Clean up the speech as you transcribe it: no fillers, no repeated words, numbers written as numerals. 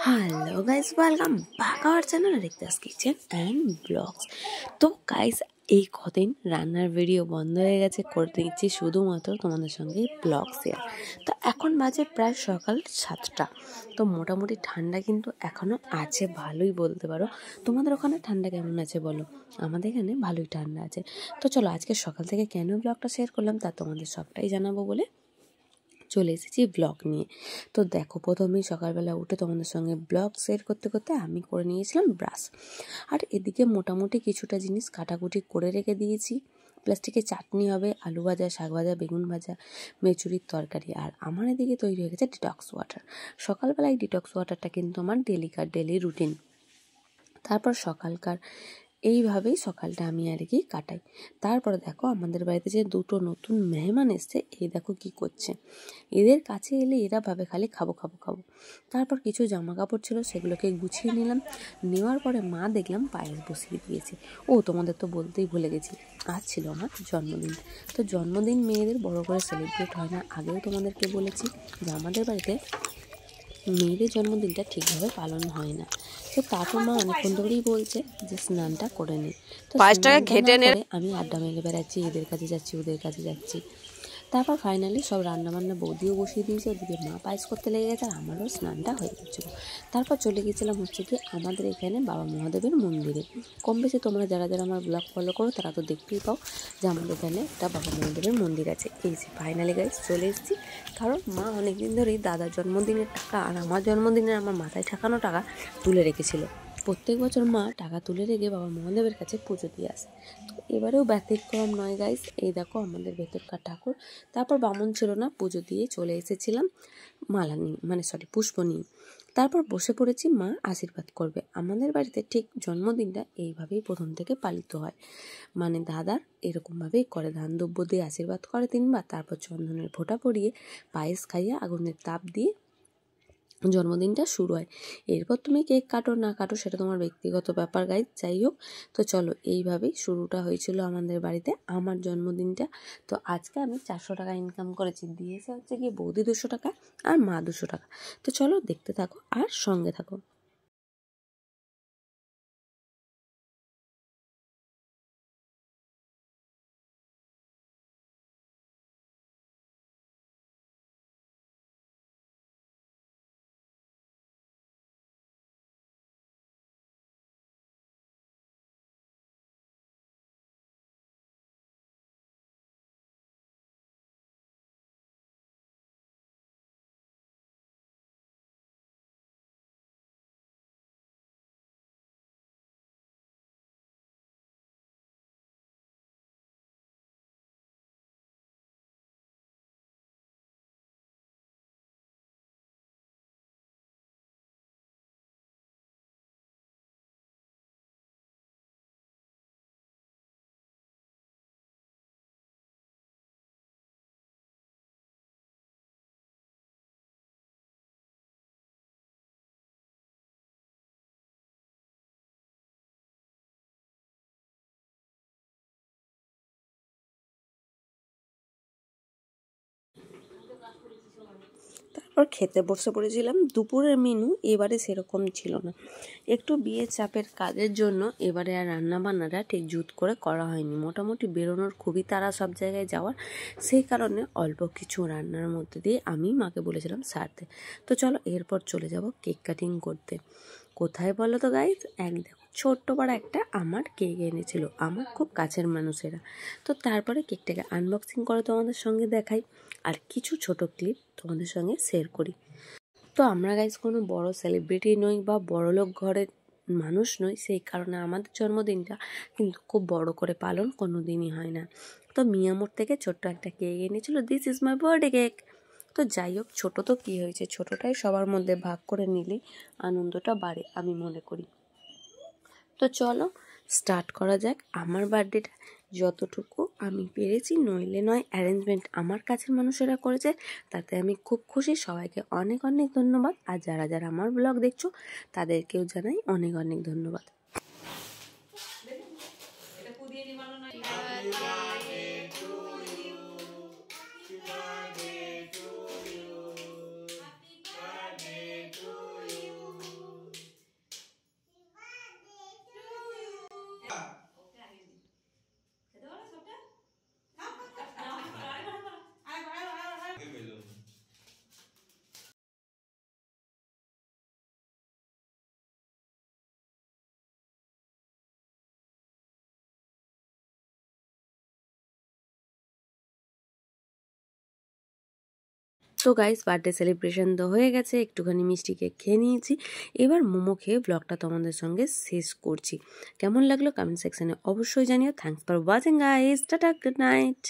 Hello guys, welcome back our channel Rikta's kitchen and blogs. তো guys, এই কদিন রান্নার ভিডিও বন্ধ হয়ে গেছে, করে দিচ্ছি শুধুমাত্র তোমাদের সঙ্গে ব্লগ শেয়ার। তো এখন বাজে প্রায় সকাল 7টা। তো মোটামুটি ঠান্ডা কিন্তু এখনও আছে, ভালোই বলতে পারো। তোমাদের ওখানে ঠান্ডা কেমন আছে বলো? আমাদের এখানে ভালোই ঠান্ডা আছে। তো চলো, আজকে সকাল থেকে কেন ব্লগটা শেয়ার করলাম তা তোমাদের সবটাই জানাবো বলে চলে এসেছি ব্লগ নিয়ে। তো দেখো, প্রথমেই সকালবেলা উঠে তোমাদের সঙ্গে ব্লগ শেয়ার করতে করতে আমি করে নিয়েছিলাম ব্রাশ। আর এদিকে মোটামুটি কিছুটা জিনিস কাটাকুটি করে রেখে দিয়েছি। প্লাস্টিকের চাটনি হবে, আলু ভাজা, শাক ভাজা, বেগুন ভাজা, মেচুরির তরকারি। আর আমার এদিকে তৈরি হয়ে গেছে ডিটক্স ওয়াটার। সকালবেলায় ডিটক্স ওয়াটারটা কিন্তু আমার ডেলি রুটিন। তারপর সকালকার এইভাবেই সকালটা আমি আর কি কাটাই। তারপরে দেখো, আমাদের বাড়িতে যে দুটো নতুন মেহমান এসছে, এই দেখো কি করছে। এদের কাছে এলে এরা ভাবে খালি খাবো খাবো খাবো। তারপর কিছু জামা কাপড় ছিল, সেগুলোকে গুছিয়ে নিলাম। নেওয়ার পরে মা দেখলাম পায়েস বসিয়ে দিয়েছে। ও, তোমাদের তো বলতেই ভুলে গেছি, আজ ছিল আমার জন্মদিন। তো জন্মদিন মেয়েদের বড় করে সেলিব্রেট হয় না, আগেও তোমাদেরকে বলেছি যে আমাদের বাড়িতে মেয়েদের জন্মদিনটা ঠিকভাবে পালন হয় না। তো তারপর মা অনেকক্ষণ ধরেই বলছে যে স্নানটা করে নে। তো আমি আড্ডা মেরে বেড়াচ্ছি, এদের কাছে যাচ্ছি, ওদের কাছে যাচ্ছি। তারপর ফাইনালি সব রান্নাবান্না বৌদিও বসিয়ে দিয়েছে, ওদিকে মা পায়েস করতে লেগে গেছে, আর আমারও স্নানটা হয়ে গেছিলো। তারপর চলে গেছিলাম হচ্ছে কি আমাদের এখানে বাবা মহাদেবের মন্দিরে। কম বেশি তোমরা যারা যারা আমার ব্লগ ফলো করো তারা তো দেখতেই পাও যে আমাদের এখানে একটা বাবা মহাদেবের মন্দির আছে। এই যে ফাইনালি গাইস চলে এসেছি, কারণ মা অনেকদিন ধরেই দাদার জন্মদিনের টাকা আর আমার জন্মদিনের আমার মাথায় ঠাকানো টাকা তুলে রেখেছিল। প্রত্যেক বছর মা টাকা তুলে রেখে বাবা মহাদেবের কাছে পুজো দিয়ে আসে। তো এবারেও ব্যতিক্রম নয় গাইস। এই দেখো আমাদের ভেতরকার ঠাকুর। তারপর বামুন ছিল না, পুজো দিয়ে চলে এসেছিলাম মালা নিয়ে, পুষ্প নিয়ে। তারপর বসে পড়েছি, মা আশীর্বাদ করবে। আমাদের বাড়িতে ঠিক জন্মদিনটা এইভাবেই প্রথম থেকে পালিত হয়। দাদার এরকমভাবেই করে, ধান দ্রব্য দিয়ে আশীর্বাদ করে 3বার, তারপর চন্দনের ফোঁটা পরিয়ে পায়েস খাইয়ে আগুনের তাপ দিয়ে জন্মদিনটা শুরু হয়। এরপর তুমি কেক কাটো না কাটো সেটা তোমার ব্যক্তিগত ব্যাপার গাইজ, যাই হোক। তো চলো, এইভাবেই শুরুটা হয়েছিল আমাদের বাড়িতে আমার জন্মদিনটা। তো আজকে আমি 400 টাকা ইনকাম করেছি, দিয়েছে হচ্ছে গিয়ে বৌদি 200 টাকা আর মা 200 টাকা। তো চলো দেখতে থাকো আর সঙ্গে থাকো। তারপর খেতে বসে পড়েছিলাম। দুপুরের মেনু এবারে সেরকম ছিল না, একটু বিয়ের চাপের কাজের জন্য এবারে আর রান্না বান্নাটা ঠিক জুত করে করা হয়নি। মোটামুটি বেরোনোর খুবই তাড়া সব জায়গায় যাওয়ার, সেই কারণে অল্প কিছু রান্নার মধ্যে দিয়ে আমি মাকে বলেছিলাম সারতে। তো চলো এরপর চলে যাব কেক কাটিং করতে। কোথায় বলো তো গাইজ, দেখো ছোট্ট বড় একটা আমার কেক এনেছিল আমার খুব কাছের মানুষেরা। তো তারপরে কেকটাকে আনবক্সিং করে তোমাদের সঙ্গে দেখাই আর কিছু ছোট ক্লিপ তোমাদের সঙ্গে শেয়ার করি। তো আমরা গাইজ কোনো বড় সেলিব্রিটি নই বা বড়লোক ঘরের মানুষ নই, সেই কারণে আমাদের জন্মদিনটা কিন্তু খুব বড় করে পালন কোনো দিনই হয় না। তো মিয়ামোর থেকে ছোট্ট একটা কেক এনেছিল, this is my birthday cake. তো যাই হোক, ছোটো তো কী হয়েছে, ছোটোটাই সবার মধ্যে ভাগ করে নিলেই আনন্দটা বাড়ে আমি মনে করি। তো চলো স্টার্ট করা যাক। আমার বার্থডেটা যতটুকু আমি পেরেছি, নইলে নয়, অ্যারেঞ্জমেন্ট আমার কাছের মানুষেরা করেছে, তাতে আমি খুব খুশি। সবাইকে অনেক অনেক ধন্যবাদ। আর যারা যারা আমার ব্লগ দেখছো তাদেরকেও জানাই অনেক অনেক ধন্যবাদ। সো গাইস বার্থডে সেলিব্রেশন তো হয়ে গেছে, একটুখানি মিষ্টি কেক খেয়ে নিয়েছি, এবার মোমো খেয়ে ব্লগটা তোমাদের সঙ্গে শেষ করছি। কেমন লাগলো কমেন্ট সেকশনে অবশ্যই জানিও। Thanks for watching guys, tata, good night.